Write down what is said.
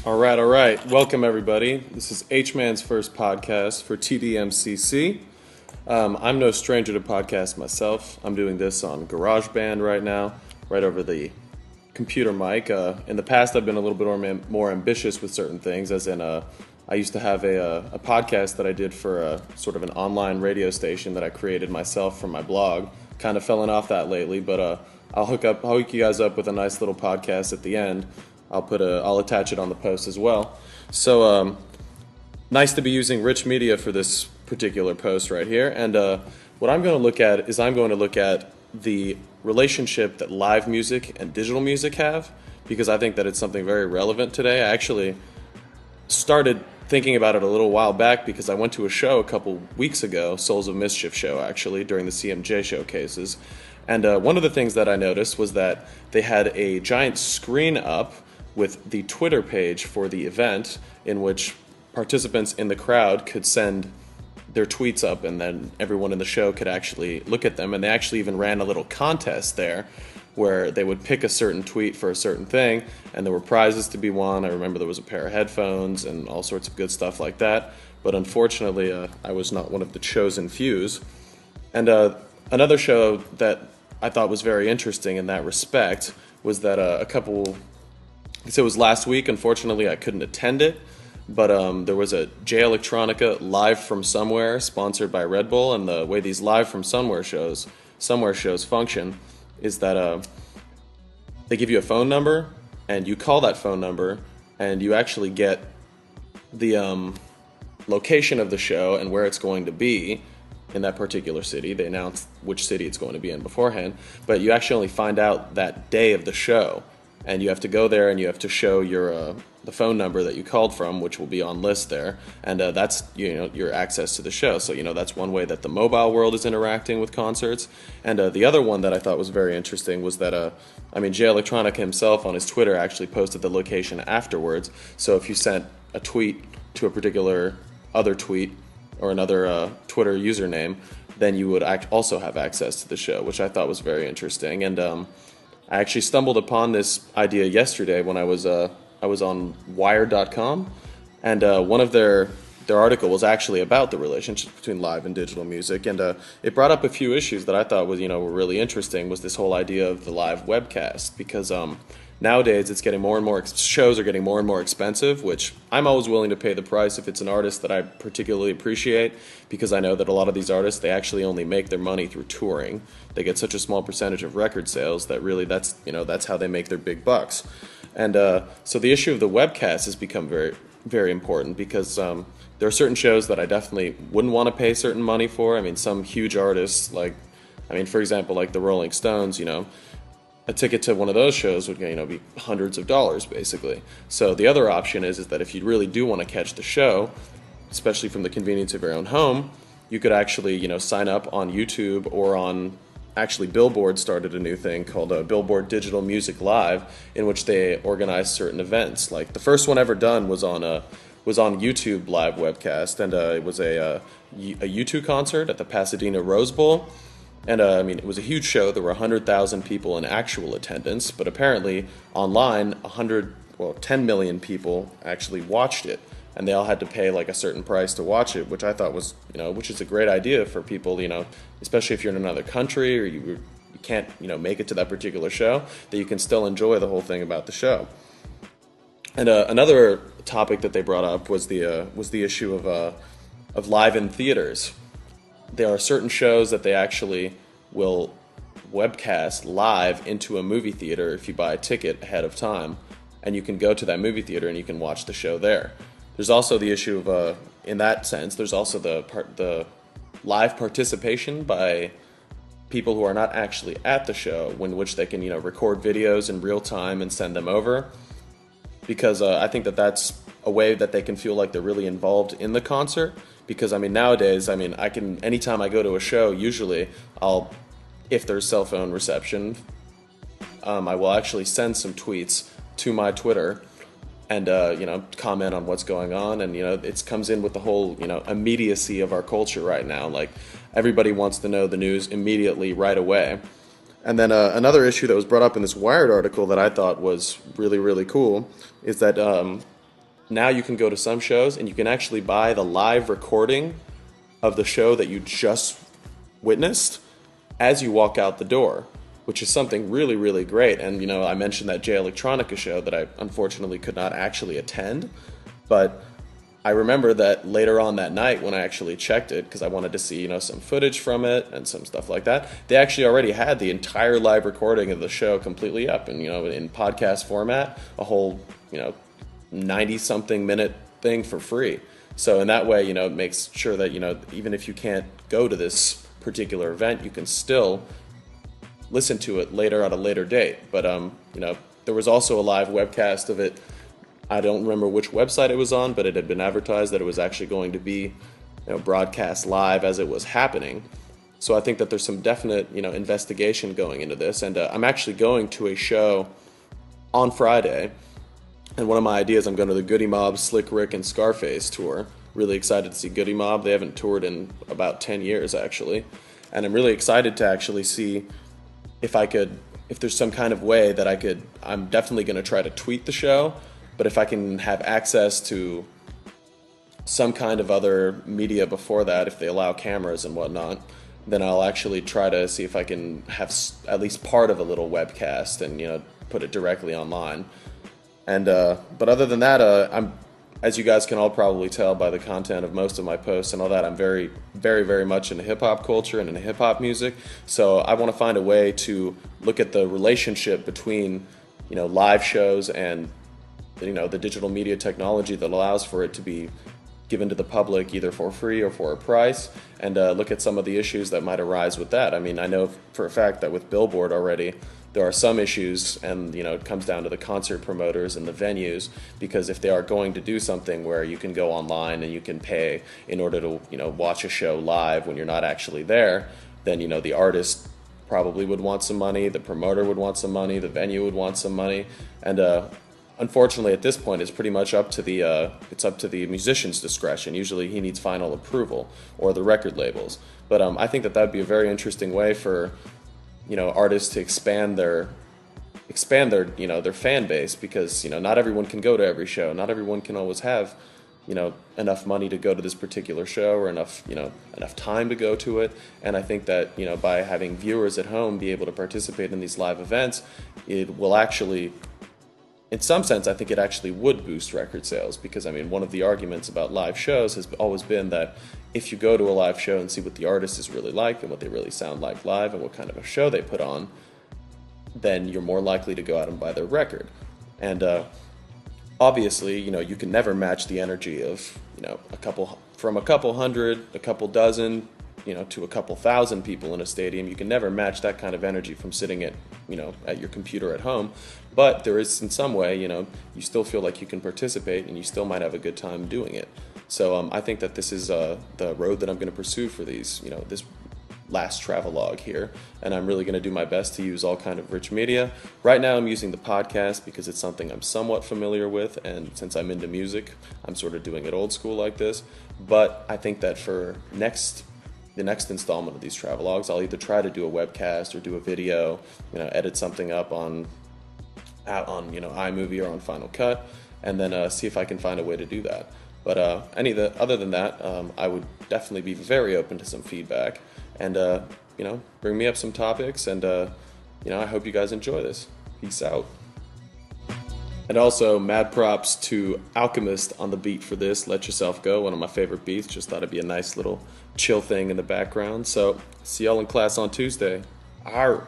All right. Welcome, everybody. This is H-Man's first podcast for TDMCC. I'm no stranger to podcasts myself. I'm doing this on GarageBand right now, right over the computer mic. In the past, I've been a little bit more ambitious with certain things, as in I used to have a podcast that I did for a sort of an online radio station that I created myself from my blog. Kind of fallen off that lately, but I'll hook you guys up with a nice little podcast at the end. I'll attach it on the post as well. So nice to be using rich media for this particular post right here. And what I'm going to look at is the relationship that live music and digital music have, because I think that it's something very relevant today. I actually started thinking about it a little while back because I went to a show a couple weeks ago, Souls of Mischief show actually, during the CMJ showcases. And one of the things that I noticed was that they had a giant screen up with the Twitter page for the event, in which participants in the crowd could send their tweets up, and then everyone in the show could actually look at them. And they actually even ran a little contest there where they would pick a certain tweet for a certain thing, and there were prizes to be won. I remember there was a pair of headphones and all sorts of good stuff like that. But unfortunately, I was not one of the chosen fews. And another show that I thought was very interesting in that respect was that so it was last week. Unfortunately, I couldn't attend it, but there was a J Electronica Live from Somewhere sponsored by Red Bull, and the way these Live from Somewhere shows function is that they give you a phone number, and you call that phone number, and you actually get the location of the show and where it's going to be in that particular city. They announce which city it's going to be in beforehand, but you actually only find out that day of the show. And you have to go there and you have to show the phone number that you called from, which will be on list there, and that's your access to the show. So that's one way that the mobile world is interacting with concerts. And the other one that I thought was very interesting was that Jay Electronica himself on his Twitter actually posted the location afterwards. So if you sent a tweet to a particular other tweet or another Twitter username, then you would also have access to the show, which I thought was very interesting. And I actually stumbled upon this idea yesterday when I was on Wired.com, and one of their article was actually about the relationship between live and digital music, and it brought up a few issues that I thought were really interesting. Was this whole idea of the live webcast, because nowadays shows are getting more and more expensive, which I'm always willing to pay the price if it's an artist that I particularly appreciate, because I know that a lot of these artists, they actually only make their money through touring. They get such a small percentage of record sales that really that's how they make their big bucks. And so the issue of the webcast has become very, very important, because there are certain shows that I definitely wouldn't want to pay certain money for. Some huge artists, for example, like the Rolling Stones, a ticket to one of those shows would be hundreds of dollars, basically. So the other option is that if you really do want to catch the show, especially from the convenience of your own home, you could actually sign up on YouTube or on. Actually, Billboard started a new thing called Billboard Digital Music Live, in which they organize certain events. Like the first one ever done was on YouTube live webcast, and it was a U2 concert at the Pasadena Rose Bowl. And it was a huge show. There were 100,000 people in actual attendance, but apparently online 10 million people actually watched it, and they all had to pay like a certain price to watch it, which I thought was, which is a great idea for people, especially if you're in another country or you can't, make it to that particular show, that you can still enjoy the whole thing about the show. And another topic that they brought up was the issue of live in theaters. There are certain shows that they actually will webcast live into a movie theater if you buy a ticket ahead of time, and you can go to that movie theater and you can watch the show there. There's also the issue of, in that sense, there's also the live participation by people who are not actually at the show, in which they can record videos in real time and send them over, because I think that that's a way that they can feel like they're really involved in the concert. Because nowadays, I can, anytime I go to a show, usually if there's cell phone reception, I will actually send some tweets to my Twitter and comment on what's going on, and it comes in with the whole immediacy of our culture right now. Like everybody wants to know the news immediately, right away. And then another issue that was brought up in this Wired article that I thought was really, really cool is that now you can go to some shows and you can actually buy the live recording of the show that you just witnessed as you walk out the door, which is something really, really great. And, I mentioned that Jay Electronica show that I unfortunately could not actually attend, but I remember that later on that night when I actually checked it, because I wanted to see, some footage from it and some stuff like that, they actually already had the entire live recording of the show completely up and, in podcast format, a whole, 90-something minute thing for free. So in that way, it makes sure that, even if you can't go to this particular event, you can still listen to it later at a later date. But, there was also a live webcast of it. I don't remember which website it was on, but it had been advertised that it was actually going to be, broadcast live as it was happening. So I think that there's some definite, investigation going into this. And I'm actually going to a show on Friday. And one of my ideas, I'm going to the Goody Mob, Slick Rick, and Scarface tour. Really excited to see Goody Mob. They haven't toured in about 10 years, actually. And I'm really excited to actually see if there's some kind of way that I'm definitely going to try to tweet the show, but if I can have access to some kind of other media before that, if they allow cameras and whatnot, then I'll actually try to see if I can have at least part of a little webcast and, put it directly online. And but other than that, I'm, as you guys can all probably tell by the content of most of my posts and all that, I'm very, very, very much into hip-hop culture and into hip-hop music. So I want to find a way to look at the relationship between, live shows and, the digital media technology that allows for it to be given to the public either for free or for a price, and look at some of the issues that might arise with that. I mean, I know for a fact that with Billboard already, there are some issues, and it comes down to the concert promoters and the venues, because if they are going to do something where you can go online and you can pay in order to watch a show live when you're not actually there, then the artist probably would want some money, the promoter would want some money, the venue would want some money, and unfortunately at this point it's pretty much up to the musician's discretion. Usually he needs final approval, or the record labels. But I think that would be a very interesting way for artists to expand their their fan base, because not everyone can go to every show, not everyone can always have enough money to go to this particular show, or enough time to go to it. And I think that by having viewers at home be able to participate in these live events, it will actually, in some sense, I think it actually would boost record sales, because one of the arguments about live shows has always been that if you go to a live show and see what the artist is really like and what they really sound like live and what kind of a show they put on, then you're more likely to go out and buy their record. And obviously, you can never match the energy of a couple hundred, a couple dozen, to a couple thousand people in a stadium. You can never match that kind of energy from sitting at your computer at home. But there is, in some way, you still feel like you can participate and you still might have a good time doing it. So I think that this is the road that I'm going to pursue for these, this last travelogue here, and I'm really going to do my best to use all kind of rich media. Right now I'm using the podcast because it's something I'm somewhat familiar with, and since I'm into music, I'm sort of doing it old school like this. But I think that for the next installment of these travelogues, I'll either try to do a webcast or do a video, edit something up on iMovie or on Final Cut, and then see if I can find a way to do that. But other than that, I would definitely be very open to some feedback, and bring me up some topics, and I hope you guys enjoy this. Peace out. And also, mad props to Alchemist on the beat for this. Let Yourself Go, one of my favorite beats. Just thought it'd be a nice little chill thing in the background. So, see y'all in class on Tuesday. Arr.